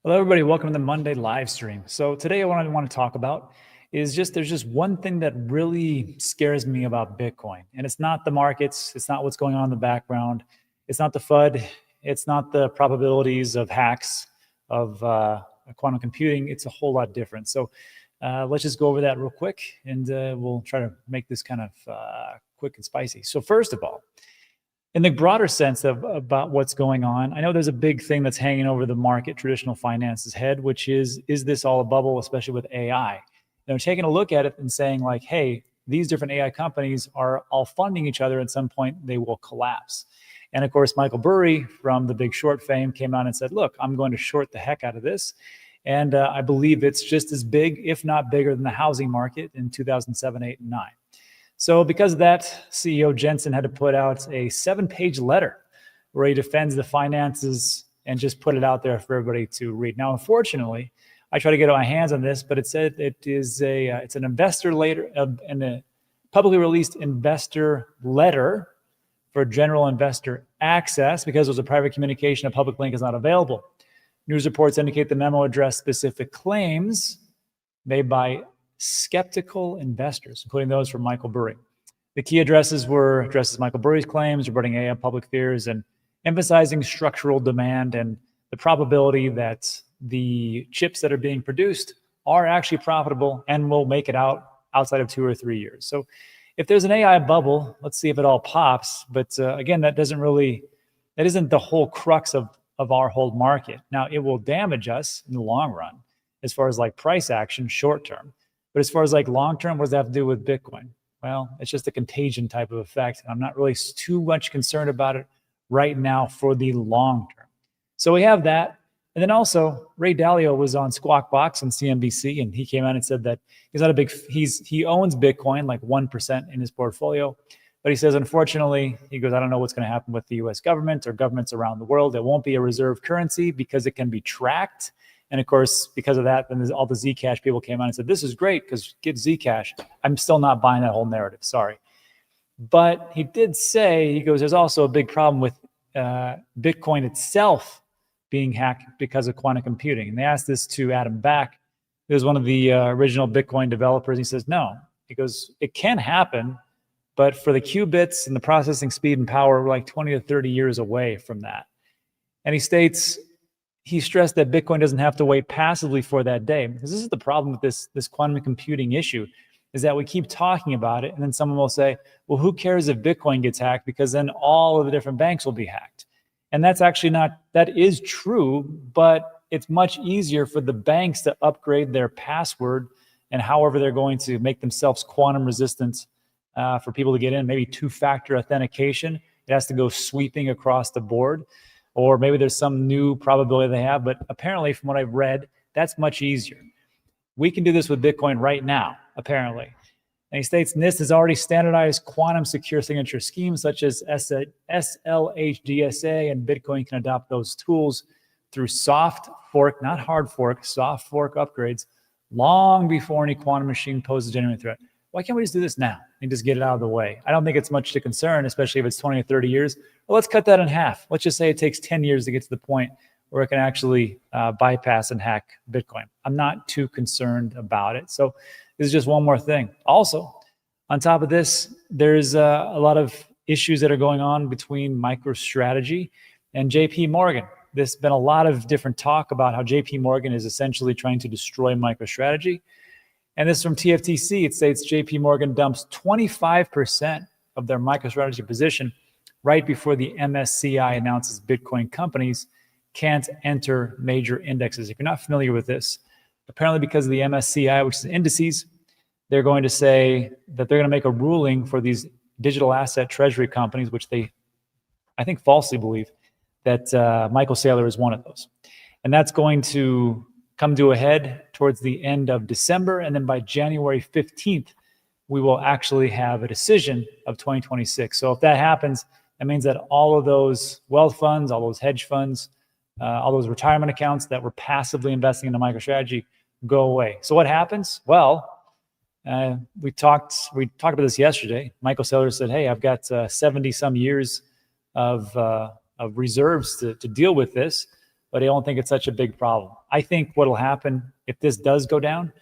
Hello, everybody. Welcome to the Monday live stream. So today what I want to talk about is there's just one thing that really scares me about Bitcoin. And it's not the markets. It's not what's going on in the background. It's not the FUD. It's not the probabilities of hacks of quantum computing. It's a whole lot different. So let's just go over that real quick, and we'll try to make this kind of quick and spicy. So first of all, in the broader sense of about what's going on, I know there's a big thing that's hanging over the market, traditional finance's head, which is this all a bubble, especially with AI? They're taking a look at it and saying like, hey, these different AI companies are all funding each other. At some point, they will collapse. And of course, Michael Burry from The Big Short fame came out and said, look, I'm going to short the heck out of this. And I believe it's just as big, if not bigger, than the housing market in 2007, 8, and 9. So because of that, CEO Jensen had to put out a 7-page letter where he defends the finances and just put it out there for everybody to read. Now, unfortunately, I try to get my hands on this, but it said it's an investor letter and a publicly released investor letter for general investor access. Because it was a private communication, a public link is not available. News reports indicate the memo addressed specific claims made by skeptical investors, including those from Michael Burry. The key addresses Michael Burry's claims regarding AI public fears and emphasizing structural demand and the probability that the chips that are being produced are actually profitable and will make it outside of 2 or 3 years. So if there's an AI bubble, let's see if it all pops. But again, that isn't the whole crux of our whole market. Now, it will damage us in the long run as far as like price action short term. But as far as like long-term, what does that have to do with Bitcoin? Well, it's just a contagion type of effect. And I'm not really too much concerned about it right now for the long term. So we have that. And then also Ray Dalio was on Squawk Box on CNBC, and he came out and said that he owns Bitcoin, like 1% in his portfolio. But he says, unfortunately, he goes, I don't know what's going to happen with the US government or governments around the world. It won't be a reserve currency because it can be tracked. And of course, because of that, then all the Zcash people came out and said, this is great because get Zcash. I'm still not buying that whole narrative. Sorry. But he did say, he goes, there's also a big problem with Bitcoin itself being hacked because of quantum computing. And they asked this to Adam Back, who was one of the original Bitcoin developers. He says, no. He goes, it can happen, but for the qubits and the processing speed and power, we're like 20 to 30 years away from that. And he stressed that Bitcoin doesn't have to wait passively for that day. Because this is the problem with this quantum computing issue, is that we keep talking about it, and then someone will say, well, who cares if Bitcoin gets hacked? Because then all of the different banks will be hacked. And that's actually that is true, but it's much easier for the banks to upgrade their password and however they're going to make themselves quantum resistant for people to get in, maybe 2-factor authentication. It has to go sweeping across the board. Or maybe there's some new probability they have, but apparently from what I've read, that's much easier. We can do this with Bitcoin right now, apparently. And he states NIST has already standardized quantum secure signature schemes such as SLHDSA, and Bitcoin can adopt those tools through soft fork, not hard fork, soft fork upgrades long before any quantum machine poses a genuine threat. Why can't we just do this now and just get it out of the way? I don't think it's much to concern, especially if it's 20 or 30 years. Well, let's cut that in half. Let's just say it takes 10 years to get to the point where it can actually bypass and hack Bitcoin. I'm not too concerned about it. So this is just one more thing. Also, on top of this, there's a lot of issues that are going on between MicroStrategy and JP Morgan. There's been a lot of different talk about how JP Morgan is essentially trying to destroy MicroStrategy. And this is from TFTC. It states JP Morgan dumps 25% of their MicroStrategy position right before the MSCI announces Bitcoin companies can't enter major indexes. If you're not familiar with this, apparently because of the MSCI, which is indices, they're going to say that they're going to make a ruling for these digital asset treasury companies, which they, I think, falsely believe that Michael Saylor is one of those. And that's going to come to a head towards the end of December. And then by January 15th, we will actually have a decision of 2026. So if that happens, that means that all of those wealth funds, all those hedge funds, all those retirement accounts that were passively investing in the MicroStrategy go away. So what happens? Well, we talked about this yesterday. Michael Saylor said, hey, I've got 70 some years of reserves to deal with this. but I don't think it's such a big problem. I think what will happen if this does go down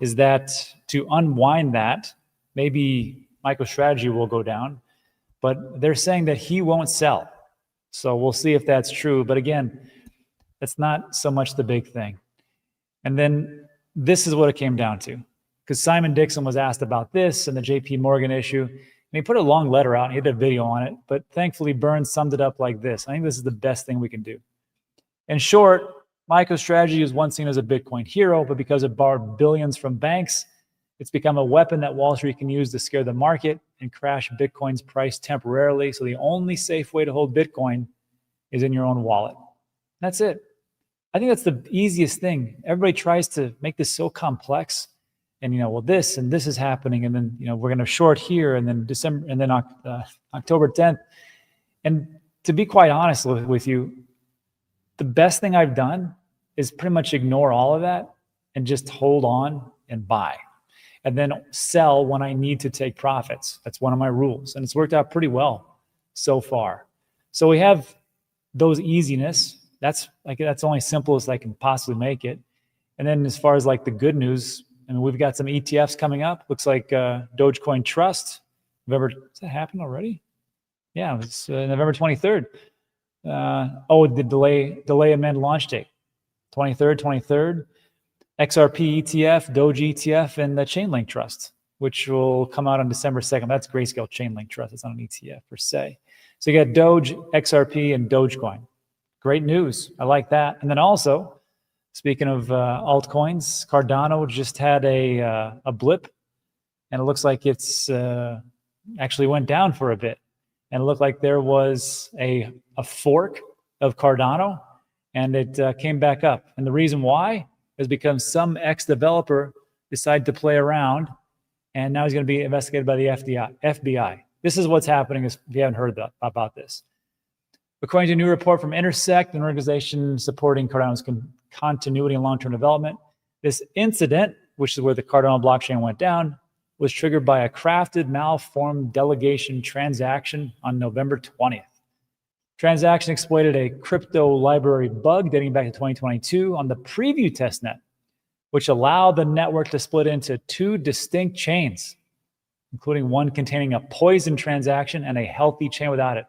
is that to unwind that, maybe MicroStrategy will go down, but they're saying that he won't sell. So we'll see if that's true. But again, that's not so much the big thing. And then this is what it came down to, because Simon Dixon was asked about this and the JP Morgan issue. And he put a long letter out and he did a video on it, but thankfully Burns summed it up like this. I think this is the best thing we can do. In short, MicroStrategy was once seen as a Bitcoin hero, but because it borrowed billions from banks, it's become a weapon that Wall Street can use to scare the market and crash Bitcoin's price temporarily. So the only safe way to hold Bitcoin is in your own wallet. That's it. I think that's the easiest thing. Everybody tries to make this so complex, and well, this and this is happening, and then we're going to short here, and then December, and then October 10th. And to be quite honest with you, the best thing I've done is pretty much ignore all of that and just hold on and buy, and then sell when I need to take profits. That's one of my rules, and it's worked out pretty well so far. So we have those easiness. That's only simple as I can possibly make it. And then as far as like the good news, I mean, we've got some ETFs coming up. Looks like Dogecoin Trust. Does that happen already? Yeah, it's November 23rd. The delay amend launch date, 23rd. XRP ETF, Doge ETF, and the Chainlink Trust, which will come out on December 2nd. That's Grayscale Chainlink Trust. It's not an ETF per se. So you got Doge, XRP, and Dogecoin. Great news. I like that. And then also, speaking of altcoins, Cardano just had a blip, and it looks like it's actually went down for a bit. And it looked like there was a fork of Cardano, and it came back up. And the reason why is because some ex-developer decided to play around, and now he's going to be investigated by the FBI. This is what's happening if you haven't heard about this. According to a new report from Intersect, an organization supporting Cardano's continuity and long-term development, this incident, which is where the Cardano blockchain went down, was triggered by a crafted, malformed delegation transaction on November 20th. Transaction exploited a crypto library bug dating back to 2022 on the preview testnet, which allowed the network to split into two distinct chains, including one containing a poison transaction and a healthy chain without it.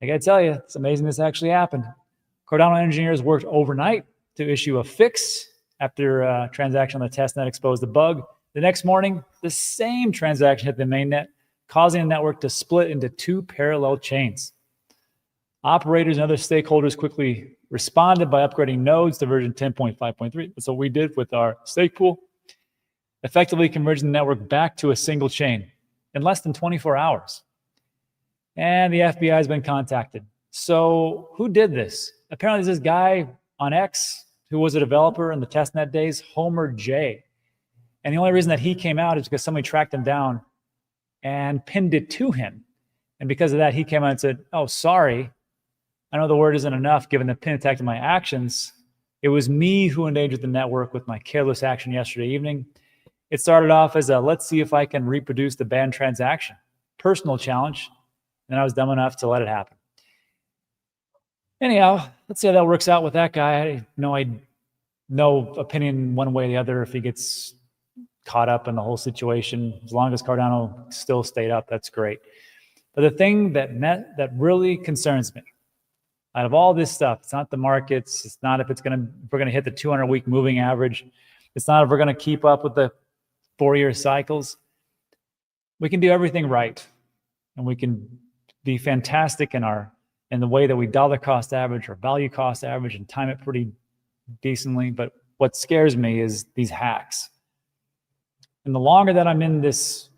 I gotta tell you, it's amazing this actually happened. Cardano engineers worked overnight to issue a fix after a transaction on the testnet exposed the bug. The next morning, the same transaction hit the mainnet, causing the network to split into two parallel chains. Operators and other stakeholders quickly responded by upgrading nodes to version 10.5.3. That's what we did with our stake pool, effectively converging the network back to a single chain in less than 24 hours. And the FBI has been contacted. So who did this? Apparently there's this guy on X who was a developer in the testnet days, Homer J. And the only reason that he came out is because somebody tracked him down and pinned it to him. And because of that, he came out and said, oh, sorry, I know the word isn't enough given the pin attack to my actions. It was me who endangered the network with my careless action yesterday evening. It started off as a, let's see if I can reproduce the banned transaction. Personal challenge. And I was dumb enough to let it happen. Anyhow, let's see how that works out with that guy. I no opinion one way or the other if he gets caught up in the whole situation. As long as Cardano still stayed up, that's great. But the thing that really concerns me out of all this stuff, it's not the markets. It's not if we're going to hit the 200-week moving average. It's not if we're going to keep up with the 4-year cycles. We can do everything right, and we can be fantastic in the way that we dollar cost average or value cost average and time it pretty decently. But what scares me is these hacks. And the longer that I'm in this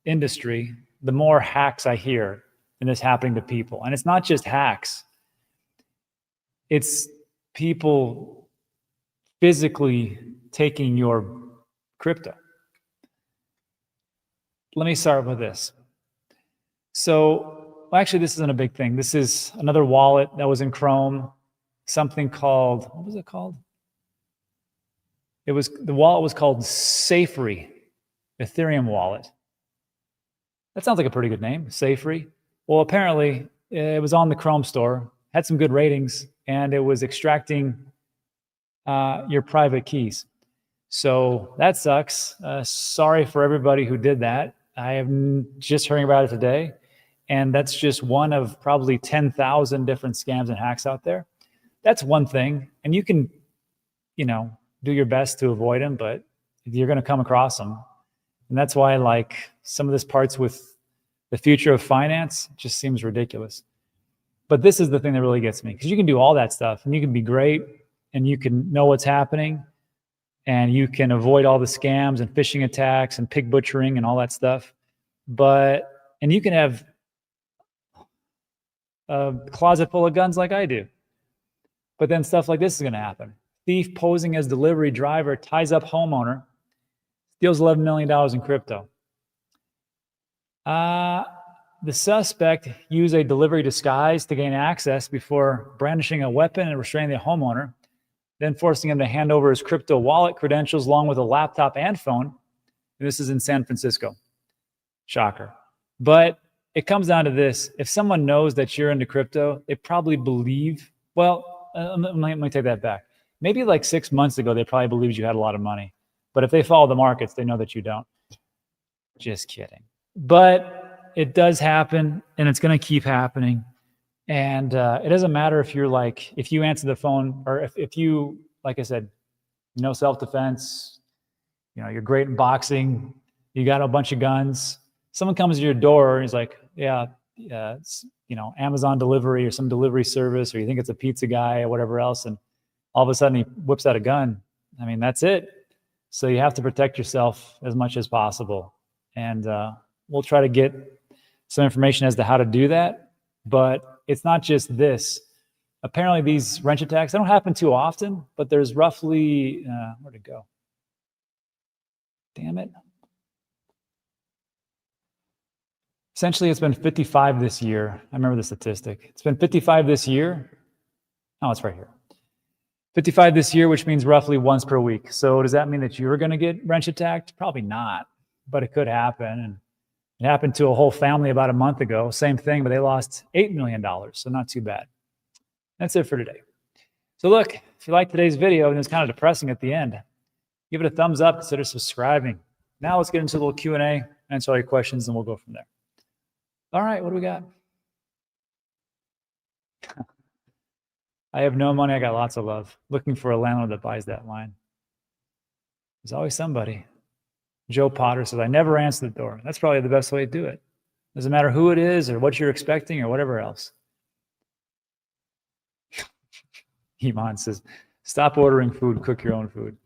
industry, the more hacks I hear and this happening to people. And it's not just hacks. It's people physically taking your crypto. Let me start with this. So, actually, this isn't a big thing. This is another wallet that was in Chrome, something called, what was it called? The wallet was called Safery, Ethereum wallet. That sounds like a pretty good name, Safery. Well, apparently, it was on the Chrome store, had some good ratings, and it was extracting your private keys. So that sucks. Sorry for everybody who did that. I am just hearing about it today. And that's just one of probably 10,000 different scams and hacks out there. That's one thing. And you can, do your best to avoid them, but you're going to come across them. And that's why, like, some of this parts with the future of finance just seems ridiculous. But this is the thing that really gets me, because you can do all that stuff and you can be great and you can know what's happening and you can avoid all the scams and phishing attacks and pig butchering and all that stuff. And you can have a closet full of guns like I do. But then stuff like this is going to happen. Thief posing as delivery driver ties up homeowner, steals $11 million in crypto. The suspect used a delivery disguise to gain access before brandishing a weapon and restraining the homeowner, then forcing him to hand over his crypto wallet credentials along with a laptop and phone. And this is in San Francisco. Shocker. But it comes down to this. If someone knows that you're into crypto, they probably believe, well, let me take that back. Maybe like 6 months ago, they probably believed you had a lot of money. But if they follow the markets, they know that you don't. Just kidding. But it does happen, and it's going to keep happening. And it doesn't matter if you're like, if you answer the phone, or if you, like I said, no self-defense, you're great in boxing, you got a bunch of guns. Someone comes to your door and he's like, it's, Amazon delivery or some delivery service, or you think it's a pizza guy or whatever else. And all of a sudden he whips out a gun. I mean, that's it. So you have to protect yourself as much as possible. And we'll try to get some information as to how to do that. But it's not just this. Apparently these wrench attacks, they don't happen too often, but there's roughly, where'd it go? Damn it. Essentially, it's been 55 this year. I remember the statistic. It's been 55 this year. Oh, it's right here. 55 this year, which means roughly once per week. So does that mean that you're going to get wrench attacked? Probably not, but it could happen. And it happened to a whole family about a month ago. Same thing, but they lost $8 million, so not too bad. That's it for today. So look, if you like today's video, and it's kind of depressing at the end, give it a thumbs up, consider subscribing. Now let's get into a little Q&A, answer all your questions, and we'll go from there. All right, what do we got? I have no money, I got lots of love. Looking for a landlord that buys that line. There's always somebody. Joe Potter says, I never answer the door. That's probably the best way to do it. Doesn't matter who it is or what you're expecting or whatever else. Iman says, stop ordering food, cook your own food.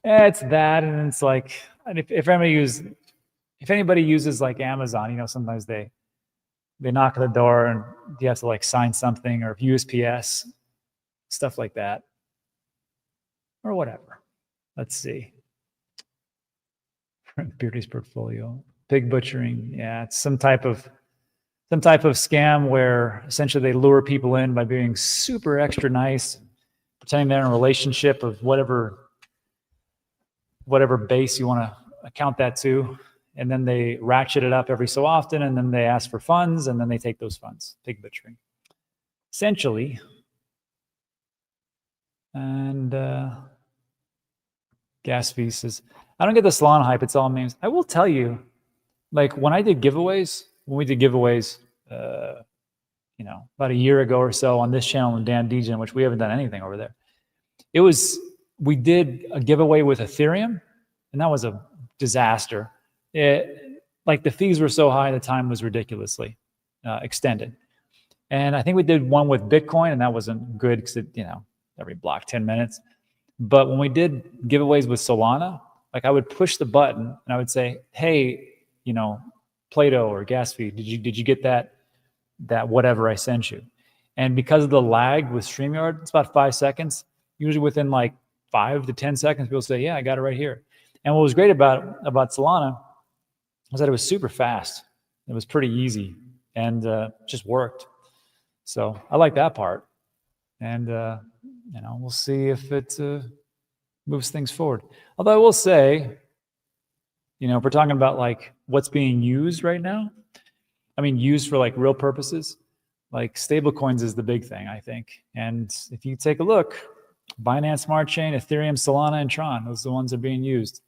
It's that, and it's like, if anybody uses like Amazon, sometimes they knock at the door and you have to like sign something, or USPS, stuff like that, or whatever. Let's see. Beardy's portfolio, pig butchering. Yeah, it's some type of scam where essentially they lure people in by being super extra nice, pretending they're in a relationship of whatever base you want to account that to. And then they ratchet it up every so often, and then they ask for funds, and then they take those funds. Pig butchering, essentially. And gas fees says, I don't get the salon hype. It's all memes. I will tell you, like when we did giveaways, about a year ago or so on this channel and D.A.N, which we haven't done anything over there. We did a giveaway with Ethereum, and that was a disaster. Like the fees were so high, the time was ridiculously extended. And I think we did one with Bitcoin, and that wasn't good because every block 10 minutes. But when we did giveaways with Solana, like I would push the button and I would say, hey, Plato or gas fee, did you get that whatever I sent you? And because of the lag with StreamYard, it's about 5 seconds. Usually within like 5 to 10 seconds, people say, yeah, I got it right here. And what was great about Solana was that it was super fast. It was pretty easy and just worked. So I like that part. And, we'll see if it moves things forward. Although I will say, if we're talking about like what's being used right now, I mean, used for like real purposes, like stablecoins is the big thing, I think. And if you take a look, Binance Smart Chain, Ethereum, Solana, and Tron, those are the ones that are being used.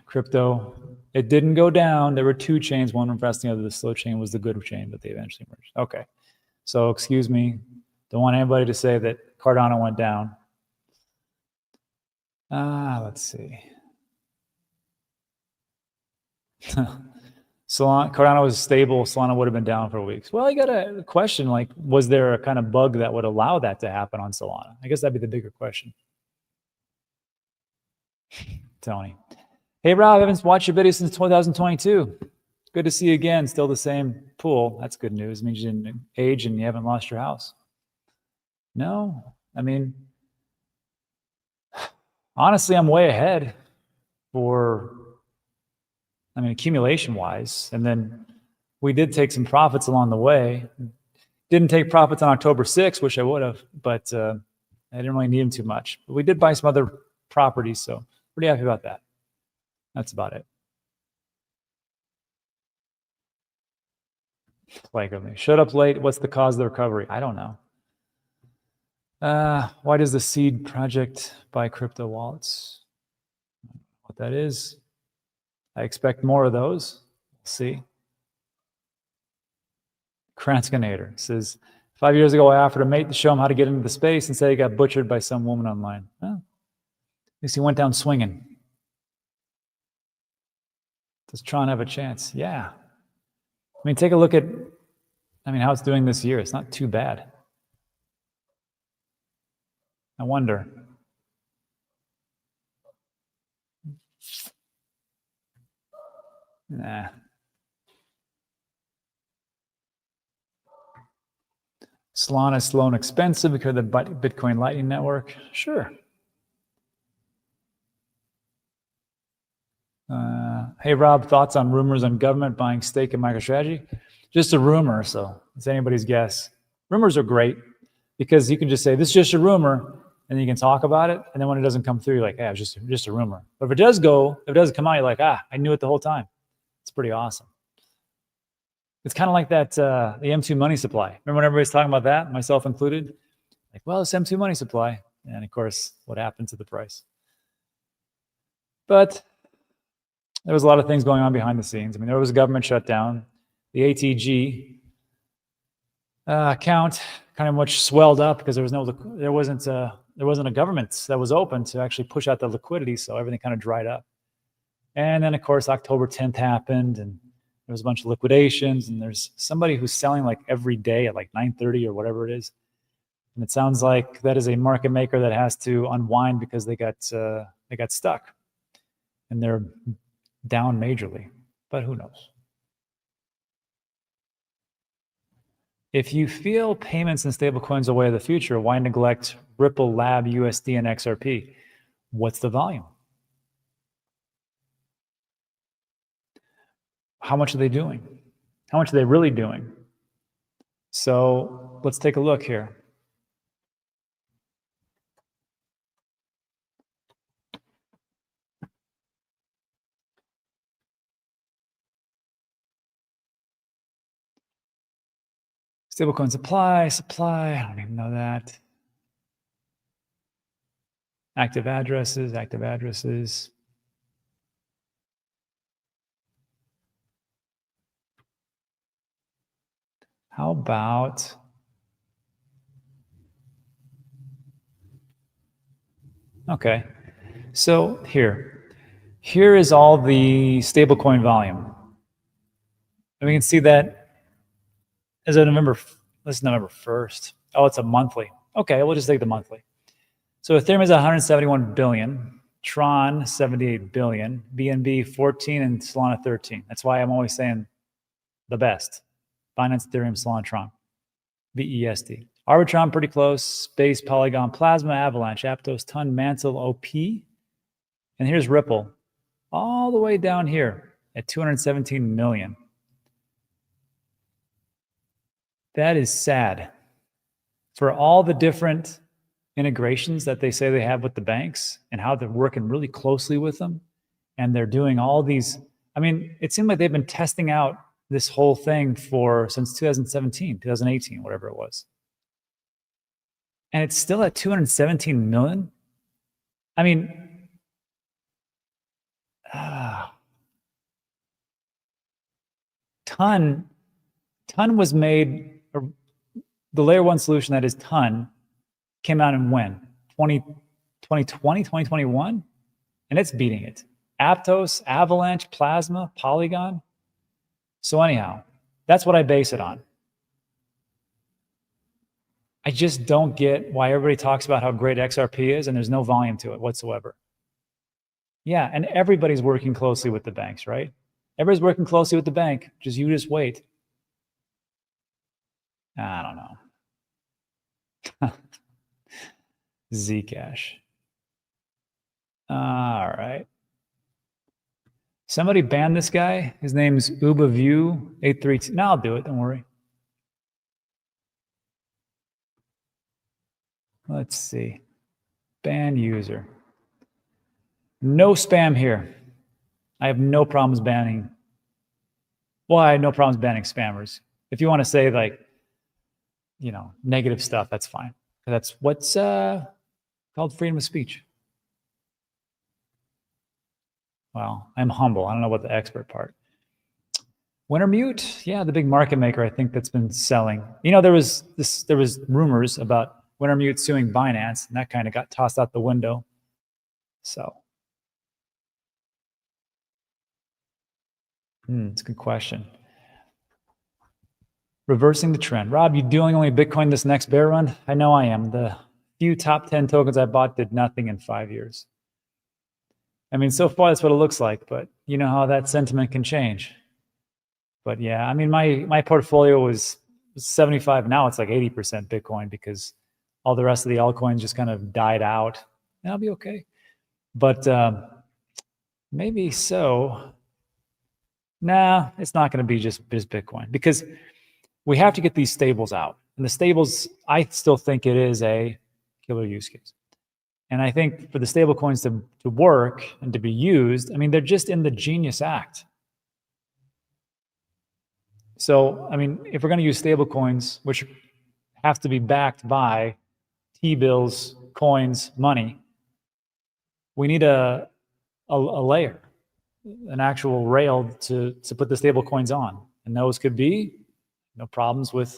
Crypto, it didn't go down. There were two chains, one investing, the other the slow chain was the good chain, but they eventually merged. Okay. So excuse me. Don't want anybody to say that Cardano went down. Let's see. Solana, Cardano was stable. Solana would have been down for weeks. Well, I got a question, like, was there a kind of bug that would allow that to happen on Solana? I guess that'd be the bigger question. Tony. Hey, Rob, I haven't watched your video since 2022. Good to see you again. Still the same pool. That's good news. It means you didn't age and you haven't lost your house. No, I mean, honestly, I'm way ahead for, I mean, accumulation wise. And then we did take some profits along the way. Didn't take profits on October 6th, which I would have, but I didn't really need them too much. But we did buy some other properties, so pretty happy about that. That's about it. Flagrantly. Showed up late. What's the cause of the recovery? I don't know. Why does the seed project buy crypto wallets? What that is? I expect more of those. We'll see. Kranskinator says, 5 years ago, I offered a mate to show him how to get into the space and say he got butchered by some woman online. Well, at least he went down swinging. Does Tron have a chance? Yeah. I mean, take a look at, I mean, how it's doing this year. It's not too bad. I wonder. Nah. Solana is slow and expensive because of the Bitcoin Lightning Network. Sure. Hey, Rob, thoughts on rumors on government buying stake in MicroStrategy? Just a rumor, so it's anybody's guess. Rumors are great because you can just say, this is just a rumor, and then you can talk about it, and then when it doesn't come through, you're like, hey, it was just a rumor. But if it does go, if it doesn't come out, you're like, I knew it the whole time. It's pretty awesome. It's kind of like that, the M2 money supply. Remember when everybody's talking about that, myself included? Like, well, it's M2 money supply. And of course, what happened to the price? But there was a lot of things going on behind the scenes. I mean, there was a government shutdown. The ATG account kind of much swelled up because there wasn't a government that was open to actually push out the liquidity, so everything kind of dried up. And then, of course, October 10th happened, and there was a bunch of liquidations, and there's somebody who's selling like every day at like 9:30 or whatever it is. And it sounds like that is a market maker that has to unwind because they got stuck, and they're down majorly, but who knows? If you feel payments and stablecoins are the way of the future, why neglect Ripple, Lab, USD, and XRP? What's the volume? How much are they doing? How much are they really doing? So let's take a look here. Stablecoin supply, I don't even know that. Active addresses. How about okay, so here is all the stablecoin volume. And we can see that as of November 1st. Oh, it's a monthly. Okay, we'll just take the monthly. So Ethereum is 171 billion, Tron 78 billion, BNB 14, and Solana 13. That's why I'm always saying the best. Binance, Ethereum, Solana, Tron, BEST. Arbitron pretty close. Space, Polygon, Plasma, Avalanche, Aptos, Ton, Mantle, OP. And here's Ripple, all the way down here at 217 million. That is sad. For all the different integrations that they say they have with the banks and how they're working really closely with them, and they're doing all these, I mean, it seemed like they've been testing out this whole thing since 2017, 2018, whatever it was. And it's still at 217 million. I mean, TON was made, the layer one solution that is TON came out in when? 2020, 2021? And it's beating it. Aptos, Avalanche, Plasma, Polygon. So anyhow, that's what I base it on. I just don't get why everybody talks about how great XRP is and there's no volume to it whatsoever. Yeah, and everybody's working closely with the banks, right? Everybody's working closely with the bank. You just wait. I don't know. Zcash. All right. Somebody ban this guy. His name's UbaView832. No, I'll do it. Don't worry. Let's see. Ban user. No spam here. I have no problems banning. Well, I have no problems banning spammers. If you want to say like, you know, negative stuff, that's fine. That's what's called freedom of speech. Well, I'm humble. I don't know what the expert part. Wintermute, yeah, the big market maker, I think that's been selling. You know, there was rumors about Wintermute suing Binance, and that kind of got tossed out the window. So, it's a good question. Reversing the trend. Rob, you doing only Bitcoin this next bear run? I know I am. The few top 10 tokens I bought did nothing in 5 years. I mean, so far that's what it looks like, but you know how that sentiment can change. But yeah, I mean, my portfolio was 75. Now it's like 80% Bitcoin because all the rest of the altcoins just kind of died out. And I'll be okay. But maybe so. Nah, it's not going to be just Bitcoin because we have to get these stables out. And the stables, I still think it is a killer use case. And I think for the stable coins to work and to be used, I mean, they're just in the Genius Act. So, I mean, if we're going to use stable coins, which have to be backed by T-bills, coins, money, we need a layer, an actual rail to put the stable coins on. And those could be no problems with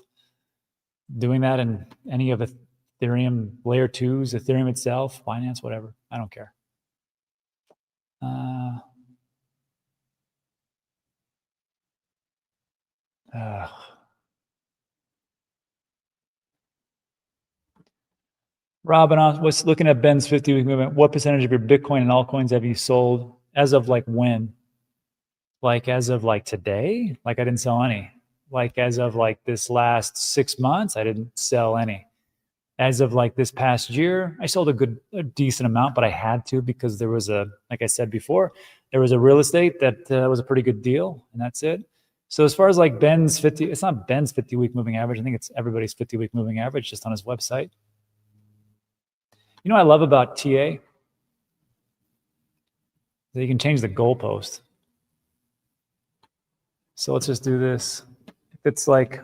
doing that in any of Ethereum layer 2s, Ethereum itself, Binance, whatever. I don't care. Robin, I was looking at Ben's 50-week movement. What percentage of your Bitcoin and altcoins have you sold as of like when? Like as of like today? Like I didn't sell any. Like as of like this last 6 months, I didn't sell any. As of like this past year, I sold a decent amount, but I had to because there was like I said before, there was a real estate that was a pretty good deal, and that's it. So as far as like Ben's 50, it's not Ben's 50-week moving average. I think it's everybody's 50-week moving average just on his website. You know what I love about TA? That you can change the goalpost. So let's just do this. If it's like,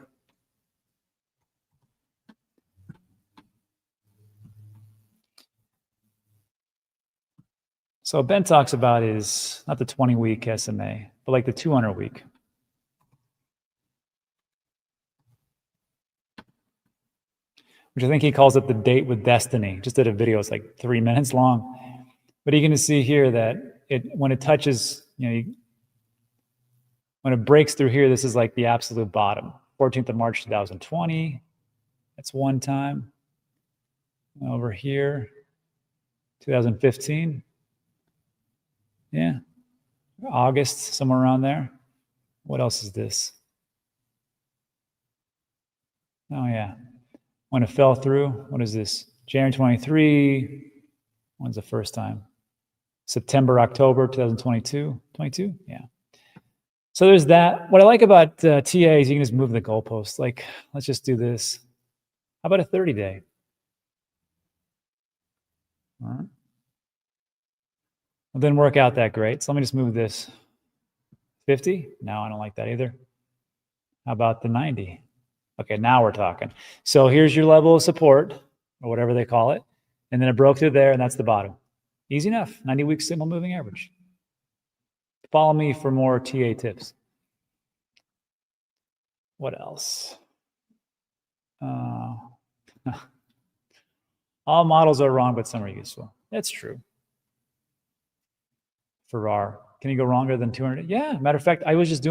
so Ben talks about is not the 20-week SMA, but like the 200-week. Which I think he calls it the date with destiny. Just did a video, it's like 3 minutes long. But you're going to see here that when it touches, when it breaks through here, this is like the absolute bottom. 14th of March, 2020. That's one time. Over here, 2015. Yeah. August, somewhere around there. What else is this? Oh, yeah. When it fell through, what is this? January 23. When's the first time? September, October 2022. 22? Yeah. So there's that. What I like about TA is you can just move the goalpost. Like, let's just do this. How about a 30-day? All right. It didn't work out that great. So let me just move this. 50? No, I don't like that either. How about the 90? Okay, now we're talking. So here's your level of support, or whatever they call it. And then it broke through there, and that's the bottom. Easy enough. 90-week simple moving average. Follow me for more TA tips. What else? All models are wrong, but some are useful. That's true. Farrar. Can you go longer than 200? Yeah, matter of fact, I was just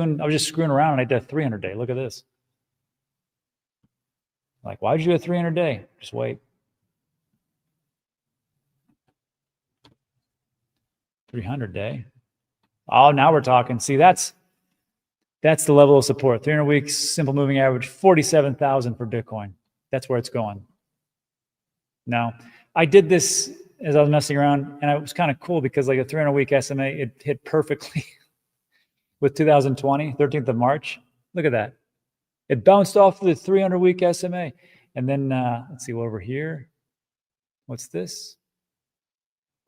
screwing around and I did a 300 day. Look at this. Like, why did you do a 300 day? Just wait. 300 day. Oh, now we're talking. See, that's the level of support. 300 weeks, simple moving average, 47,000 for Bitcoin. That's where it's going. Now, I did this as I was messing around, and it was kind of cool because like a 300-week SMA, it hit perfectly with 2020, 13th of March. Look at that. It bounced off the 300-week SMA. And then, let's see, over here. What's this?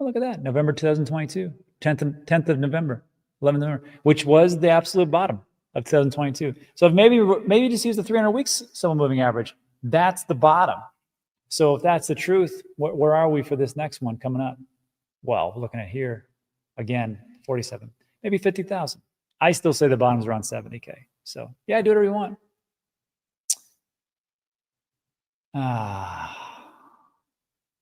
Oh, look at that. November 2022, 10th of November, 11th of November, which was the absolute bottom of 2022. So if maybe just use the 300 weeks simple moving average. That's the bottom. So if that's the truth, where are we for this next one coming up? Well, looking at here, again, 47, maybe 50,000. I still say the bottom's around 70K. So yeah, do whatever you want.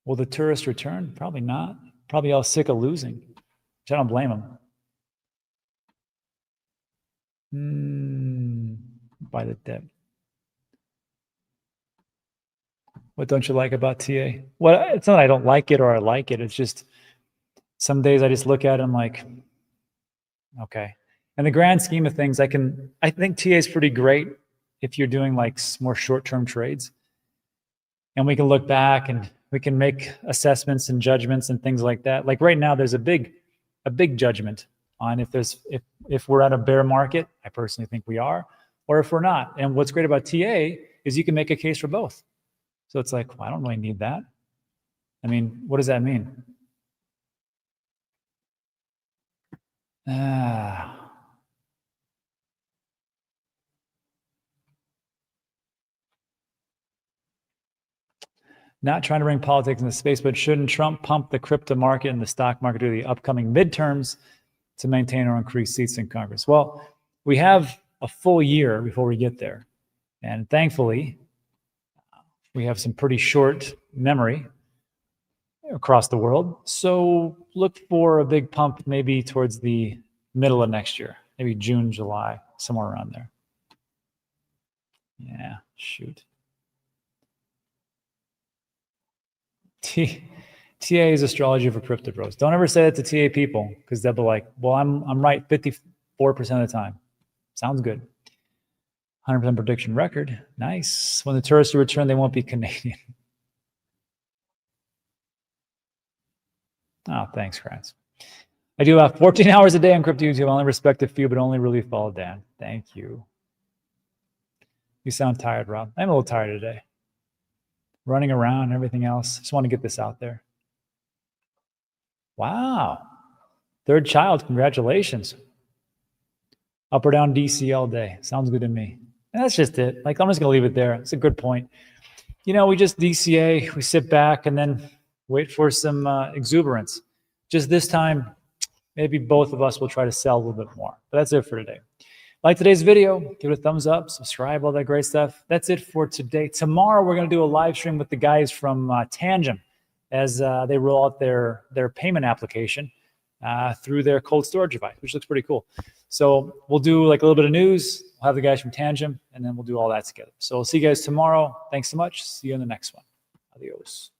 Will the tourists return? Probably not. Probably all sick of losing, which I don't blame them. By the dip. What don't you like about TA? Well, it's not I don't like it or I like it. It's just some days I just look at it and I'm like, okay. In the grand scheme of things, I think TA is pretty great if you're doing like more short-term trades. And we can look back and we can make assessments and judgments and things like that. Like right now, there's a big judgment on if we're at a bear market. I personally think we are, or if we're not. And what's great about TA is you can make a case for both. So it's like, well, I don't really need that. I mean, what does that mean? Not trying to bring politics into space, but shouldn't Trump pump the crypto market and the stock market to the upcoming midterms to maintain or increase seats in Congress? Well, we have a full year before we get there. And thankfully, we have some pretty short memory across the world. So look for a big pump maybe towards the middle of next year, maybe June, July, somewhere around there. Yeah, shoot. TA is astrology for crypto bros. Don't ever say that to TA people because they'll be like, well, I'm right 54% of the time. Sounds good. 100% prediction record. Nice. When the tourists return, they won't be Canadian. Oh, thanks, Krantz. I do about 14 hours a day on crypto YouTube. I only respect a few, but only really follow Dan. Thank you. You sound tired, Rob. I'm a little tired today. Running around and everything else. Just want to get this out there. Wow. Third child. Congratulations. Up or down DC all day. Sounds good to me. And that's just it. Like, I'm just going to leave it there. It's a good point. You know, we just DCA. We sit back and then wait for some exuberance. Just this time, maybe both of us will try to sell a little bit more. But that's it for today. Like today's video, give it a thumbs up, subscribe, all that great stuff. That's it for today. Tomorrow, we're going to do a live stream with the guys from TANGEM as they roll out their payment application through their cold storage device, which looks pretty cool. So we'll do like a little bit of news. We'll have the guys from TANGEM, and then we'll do all that together. So we'll see you guys tomorrow. Thanks so much. See you in the next one. Adios.